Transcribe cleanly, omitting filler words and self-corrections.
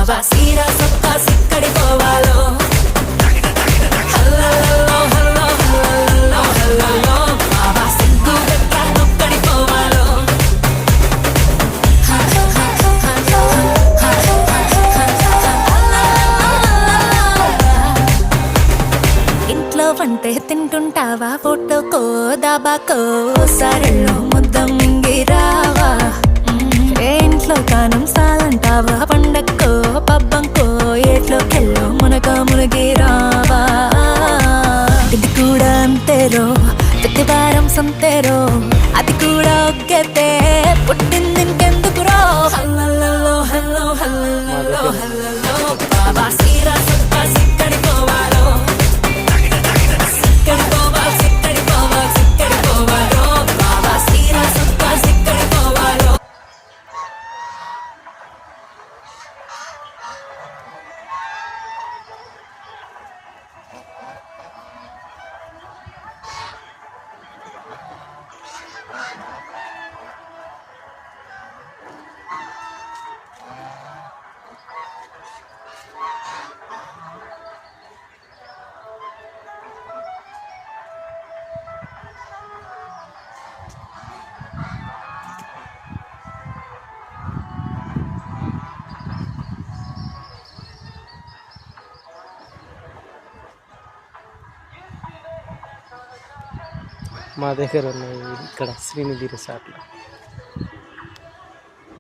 బాబా సీరా సొక్కా సిక్కడి పోవాలో హల్లల్లో hello హల్లల్లో హల్లల్లో బాబా సిగ్గు గట్ట నొక్కడి పోవాలో ఇంట్లో వంటే తింటుంటావా ఫోటోకో దాబాకో సరళో ముద్ద మింగిరావా ఏ ఇంట్లో కానం సాలంటావా పండక్కో పబ్బంకో ఏట్లోకెళ్ళో మునక మునిగిరావా ఇది కూడా అంతేరో ప్రతి వారం సంతేరో అది కూడా ఒగ్గతే పుట్టింది ఇంకెందుకురో హల్లల్లో హల్లో హల్లల్లో హల్లల్లో బాబా సీరా సొక్కా సిక్కడి పోవాలో సిక్కడి పోవాలి సిక్కడి పోవాలి సిక్కడి పోవాలో బాబా సీరా సొక్కా సిక్కడి పోవాలో మా దగ్గర ఉన్నాయి ఇక్కడ శ్రీనిధి రిసార్ట్లో.